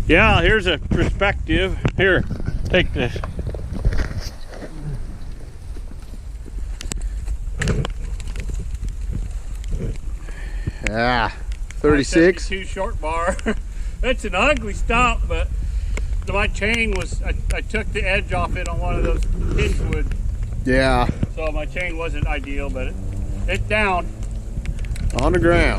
Yeah, here's a perspective. Here, take this. Yeah, 36. 72 short bar. It's an ugly stump, but my chain was, I took the edge off it on one of those pinchwood. Yeah. So my chain wasn't ideal, but it's down. On the ground.